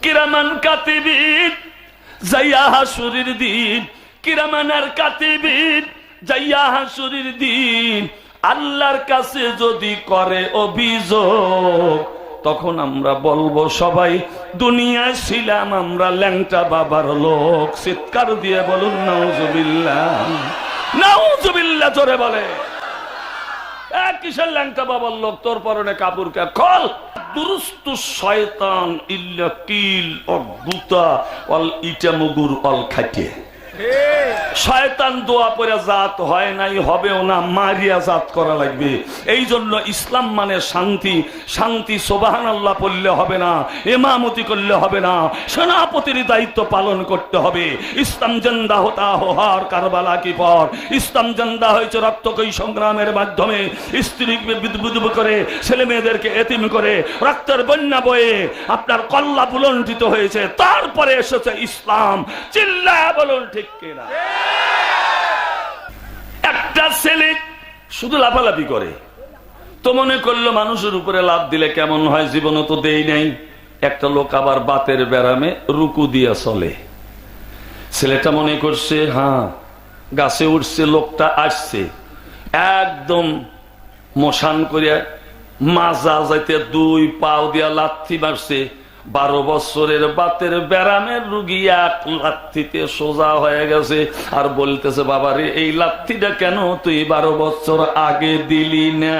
কিরামান কাতিবিন যাইয়া হাসুরের দিন, কিরামান আর কাতিবিন যাইয়া হাসুরের দিন আল্লাহর কাছে যদি করে অভিযোগ, তখন আমরা বলবো সবাই দুনিয়ায় ছিলাম আমরা ল্যাংটা বাবার লোক। চিৎকার দিয়ে বলুন নাউজুবিল্লাহ, নাউজুবিল্লাহ জোরে বলে। কিসের ল্যাংটা বাবার লোক? তোর পরনে কাপড় কে খোল। দুরুস্তু শয়তান ইল্লা কিল অদ্ভুতা অল ইটামুগুর অল খাইতে। শয়তান দোয়া পড়ে জাত হয় নাই, হবেও না, মারিয়া জাত করা লাগবে। এই জন্য ইসলাম মানে শান্তি। শান্তি সুবহানাল্লাহ পড়লে হবে না, ইমামতি করলে হবে না, সেনাপতির দায়িত্ব পালন করতে হবে। ইসলাম জিন্দা হতা হার কারবালা কি পর। ইসলাম জিন্দা হয়েছে রক্তকয়ী সংগ্রামের মাধ্যমে, স্ত্রীকে বিদ্যুৎ করে, ছেলে মেয়েদেরকে এতিম করে, রক্তের বন্যা বয়ে আপনার কল্লা বুলন্ডিত হয়েছে। তারপরে এসেছে ইসলাম। চিল্লায়া বলুন ঠিক কিনা? একটা ছেলে শুধু লাফালাফি করে, তো মনে করলো মানুষের উপরে লাভ দিলে কেমন হয়, জীবনে তো দেই নাই। একটা লোক আবার বাতের ব্যারামে রুকু দিয়া চলে। ছেলেটা মনে করছে হ্যাঁ গাছে উঠছে, লোকটা আসছে, একদম মশান করিয়া মাজা যাইতে দুই পাও দিয়া লাথি মারছে। 12 বছরের বাতের ব্যারামের রুগী এক লাথিতে সোজা হয়ে গেছে। আর বলতেছে বাবা রে, এই লাথিটা কেন তুই 12 বছর আগে দিলি না?